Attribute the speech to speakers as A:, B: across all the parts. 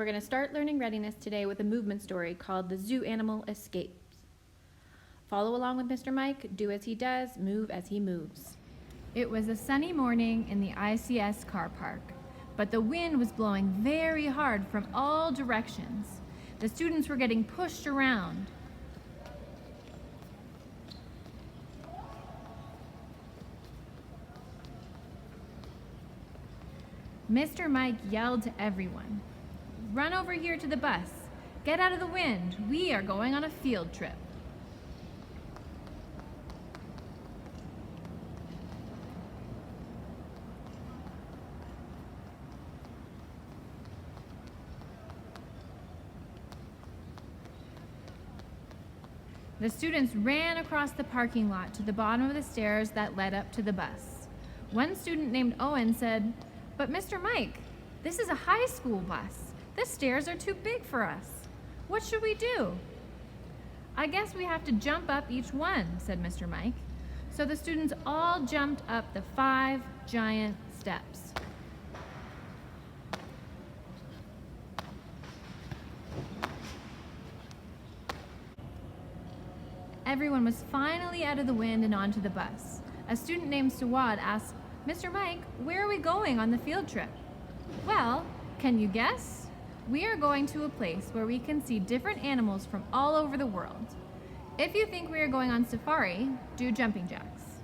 A: We're going to start learning readiness today with a movement story called The Zoo Animal Escapes. Follow along with Mr. Mike, do as he does, move as he moves. It was a sunny morning in the ICS car park, but the wind was blowing very hard from all directions. The students were getting pushed around. Mr. Mike yelled to everyone, "Run over here to the bus. Get out of the wind. We are going on a field trip." The students ran across the parking lot to the bottom of the stairs that led up to the bus. One student named Owen said, "But Mr. Mike, this is a high school bus. The stairs are too big for us. What should we do?" "I guess we have to jump up each one," said Mr. Mike. So the students all jumped up the 5 giant steps. Everyone was finally out of the wind and onto the bus. A student named Sawad asked, "Mr. Mike, where are we going on the field trip?" "Well, can you guess? We are going to a place where we can see different animals from all over the world. If you think we are going on safari, do jumping jacks."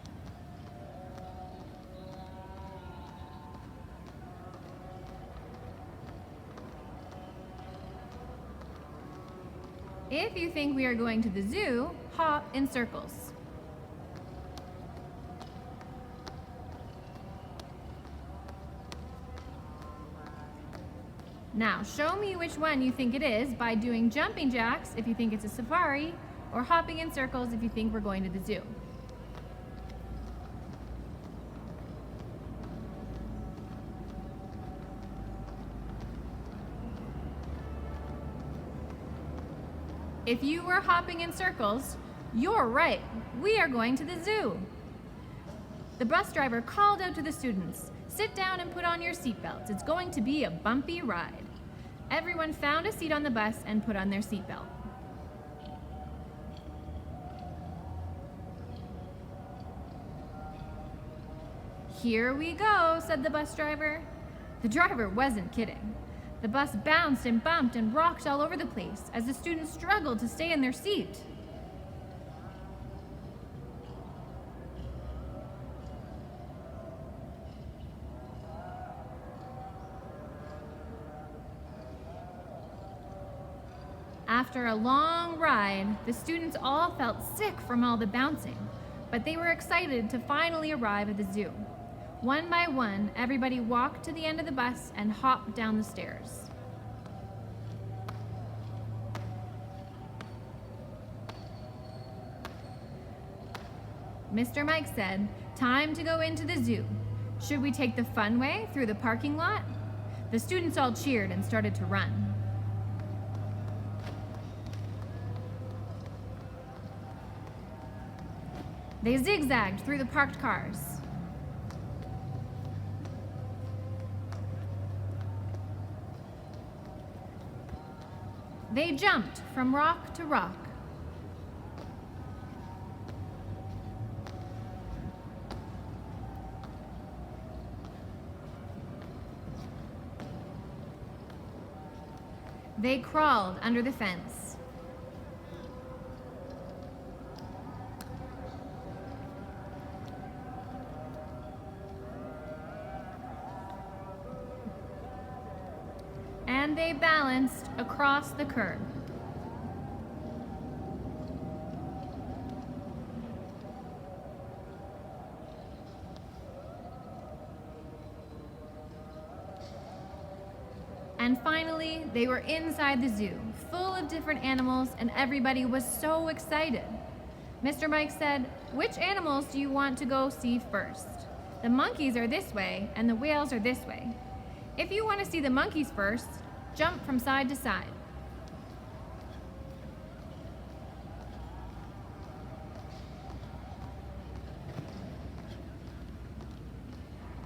A: If you think we are going to the zoo, hop in circles. Now, show me which one you think it is by doing jumping jacks if you think it's a safari, or hopping in circles if you think we're going to the zoo. If you were hopping in circles, you're right. We are going to the zoo. The bus driver called out to the students, "Sit down and put on your seatbelts. It's going to be a bumpy ride." Everyone found a seat on the bus and put on their seatbelt. "Here we go," said the bus driver. The driver wasn't kidding. The bus bounced and bumped and rocked all over the place as the students struggled to stay in their seat. After a long ride, the students all felt sick from all the bouncing, but they were excited to finally arrive at the zoo. One by one, everybody walked to the end of the bus and hopped down the stairs. Mr. Mike said, "Time to go into the zoo. Should we take the fun way through the parking lot?" The students all cheered and started to run. They zigzagged through the parked cars. They jumped from rock to rock. They crawled under the fence. And they balanced across the curb. And finally, they were inside the zoo, full of different animals, and everybody was so excited. Mr. Mike said, "Which animals do you want to go see first? The monkeys are this way, and the whales are this way. If you want to see the monkeys first, jump from side to side."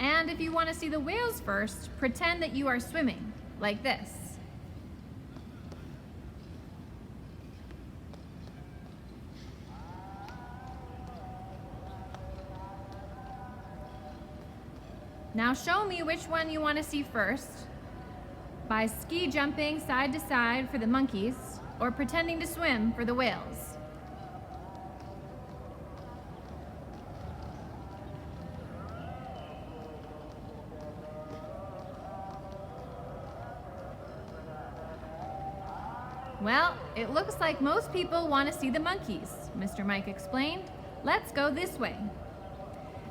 A: And if you want to see the whales first, pretend that you are swimming, like this. Now show me which one you want to see first, by ski jumping side to side for the monkeys or pretending to swim for the whales. Well, it looks like most people want to see the monkeys, Mr. Mike explained. Let's go this way.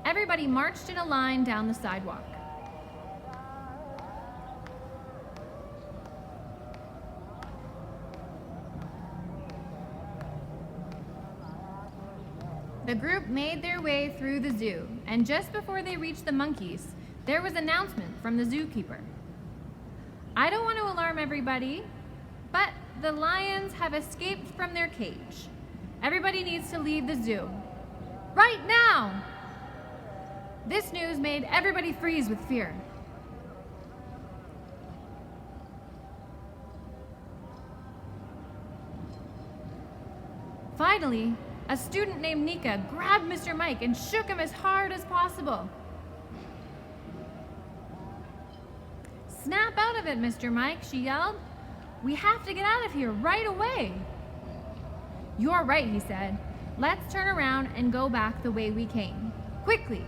A: Everybody marched in a line down the sidewalk. The group made their way through the zoo, and just before they reached the monkeys, there was an announcement from the zookeeper. I don't want to alarm everybody, but the lions have escaped from their cage. Everybody needs to leave the zoo. Right now! This news made everybody freeze with fear. Finally, a student named Nika grabbed Mr. Mike and shook him as hard as possible. Snap out of it, Mr. Mike, she yelled. We have to get out of here right away. You're right, he said. Let's turn around and go back the way we came. Quickly.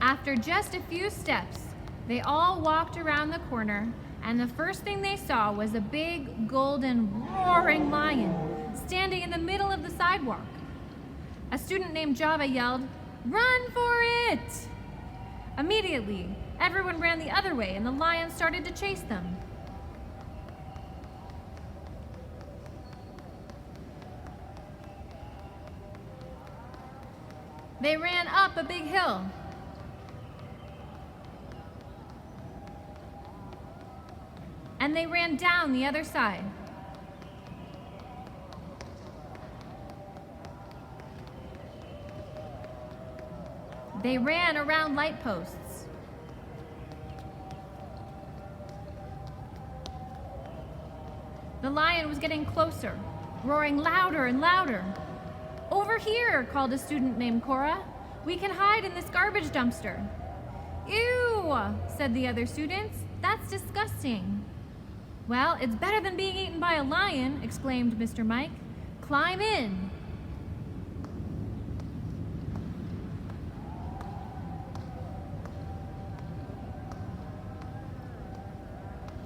A: After just a few steps, they all walked around the corner, and the first thing they saw was a big, golden, roaring lion standing in the middle of the sidewalk. A student named Java yelled, "Run for it!" Immediately, everyone ran the other way and the lion started to chase them. They ran up a big hill. And they ran down the other side. They ran around light posts. The lion was getting closer, roaring louder and louder. Over here, called a student named Cora. We can hide in this garbage dumpster. Ew, said the other students. That's disgusting. Well, it's better than being eaten by a lion, exclaimed Mr. Mike. Climb in.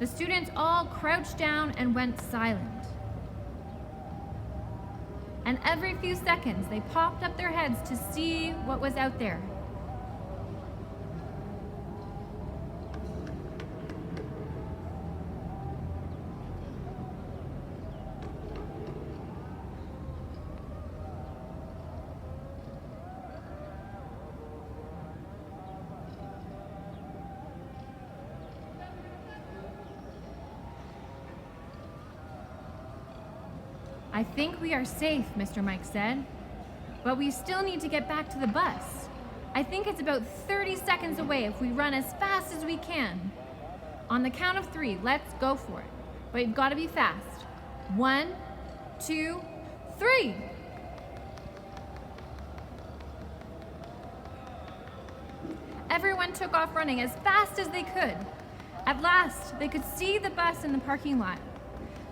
A: The students all crouched down and went silent. And every few seconds, they popped up their heads to see what was out there. I think we are safe, Mr. Mike said, but we still need to get back to the bus. I think it's about 30 seconds away if we run as fast as we can. On the count of 3, let's go for it. But you've got to be fast. 1, 2, 3. Everyone took off running as fast as they could. At last, they could see the bus in the parking lot.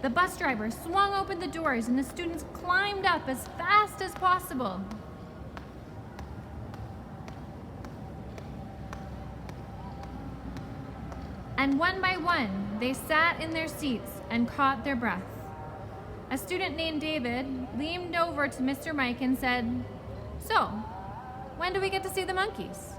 A: The bus driver swung open the doors and the students climbed up as fast as possible. And one by one, they sat in their seats and caught their breath. A student named David leaned over to Mr. Mike and said, "So, when do we get to see the monkeys?"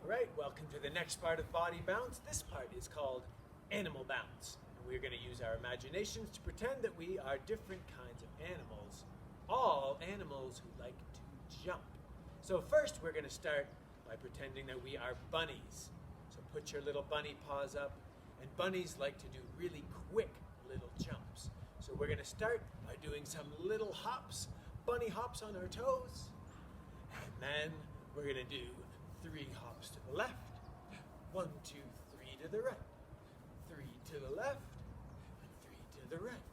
B: Alright, welcome to the next part of Body Bounce. This part is called Animal Bounce. And we're going to use our imaginations to pretend that we are different kinds of animals. All animals who like to jump. So first we're going to start by pretending that we are bunnies. So put your little bunny paws up. And bunnies like to do really quick little jumps. So we're going to start by doing some little hops, bunny hops on our toes. And then we're going to do 3 hops to the left. 1, 2, 3 to the right. 3 to the left, and 3 to the right.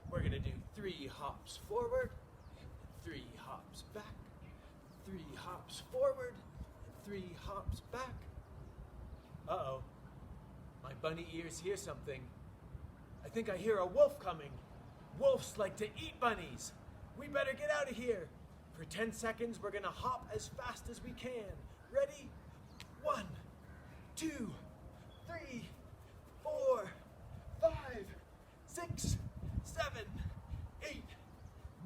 B: We're going to do 3 hops forward, 3 hops back, 3 hops forward, and 3 hops back. Uh-oh. My bunny ears hear something. I think I hear a wolf coming. Wolves like to eat bunnies. We better get out of here. For 10 seconds, we're going to hop as fast as we can. Ready? 1, 2, 3, 4, 5, 6, 7, 8,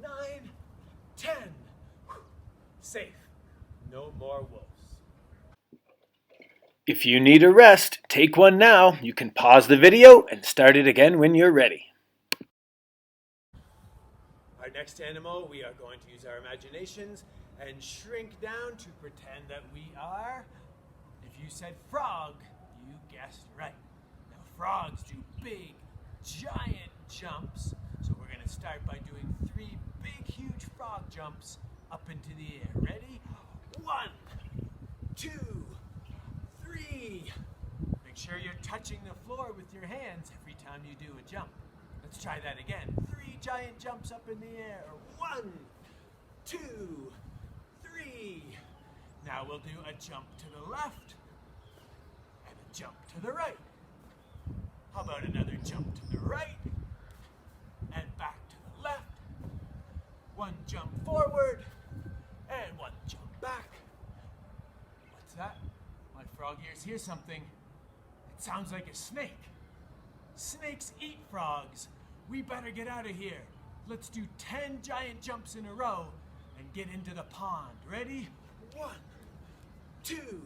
B: 9, 10. Safe. No more wolves.
C: If you need a rest, take one now. You can pause the video and start it again when you're ready.
B: Our next animal, we are going to use our imaginations and shrink down to pretend that we are. If you said frog, you guessed right. Now frogs do big, giant jumps. So we're going to start by doing 3 big, huge frog jumps up into the air. Ready? 1, 2, 3. Make sure you're touching the floor with your hands every time you do a jump. Let's try that again. 3 giant jumps up in the air. 1, 2, 3. Now we'll do a jump to the left and a jump to the right. How about another jump to the right and back to the left? 1 jump forward and 1 jump back. What's that? My frog ears hear something. It sounds like a snake. Snakes eat frogs. We better get out of here. Let's do 10 giant jumps in a row and get into the pond. Ready? 1, 2,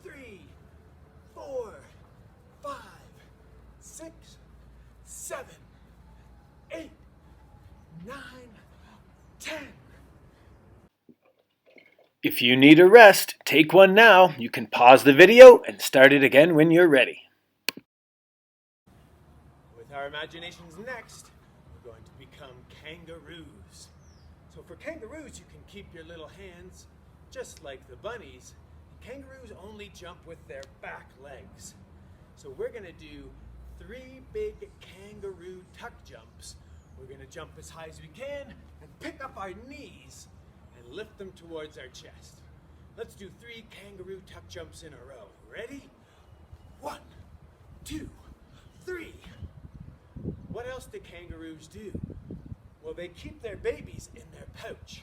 B: 3, 4, 5, 6, 7, 8, 9, 10.
C: If you need a rest, take one now. You can pause the video and start it again when you're ready.
B: With our imaginations next, we're going to become kangaroos. So for kangaroos, you can keep your little hands just like the bunnies. Kangaroos only jump with their back legs. So we're going to do 3 big kangaroo tuck jumps. We're going to jump as high as we can and pick up our knees and lift them towards our chest. Let's do 3 kangaroo tuck jumps in a row. Ready? 1, 2, 3. What else do kangaroos do? Well, they keep their babies in their pouch.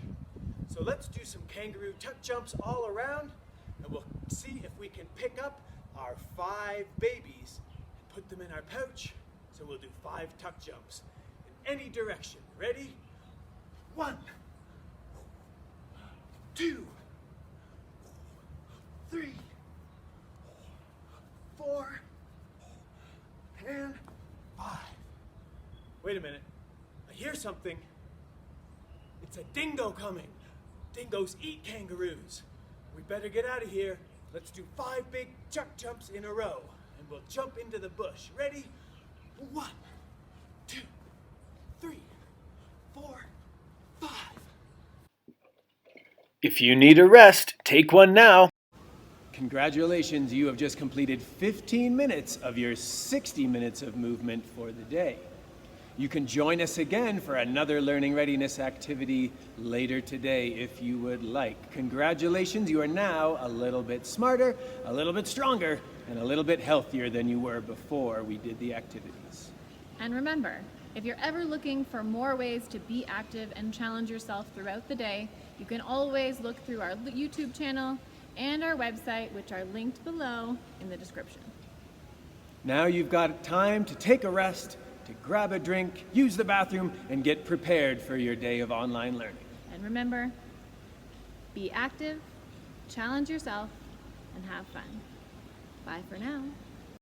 B: So let's do some kangaroo tuck jumps all around, and we'll see if we can pick up our 5 babies and put them in our pouch. So we'll do 5 tuck jumps in any direction. Ready? 1, 2, 3, 4, and 5. Wait a minute. I hear something. It's a dingo coming. Dingoes eat kangaroos. We better get out of here. Let's do 5 big tuck jumps in a row, and we'll jump into the bush. Ready? 1, 2, 3, 4, 5.
C: If you need a rest, take one now.
D: Congratulations, you have just completed 15 minutes of your 60 minutes of movement for the day. You can join us again for another learning readiness activity later today if you would like. Congratulations, you are now a little bit smarter, a little bit stronger, and a little bit healthier than you were before we did the activities.
A: And remember, if you're ever looking for more ways to be active and challenge yourself throughout the day, you can always look through our YouTube channel and our website, which are linked below in the description.
D: Now you've got time to take a rest, to grab a drink, use the bathroom, and get prepared for your day of online learning.
A: And remember, be active, challenge yourself, and have fun. Bye for now.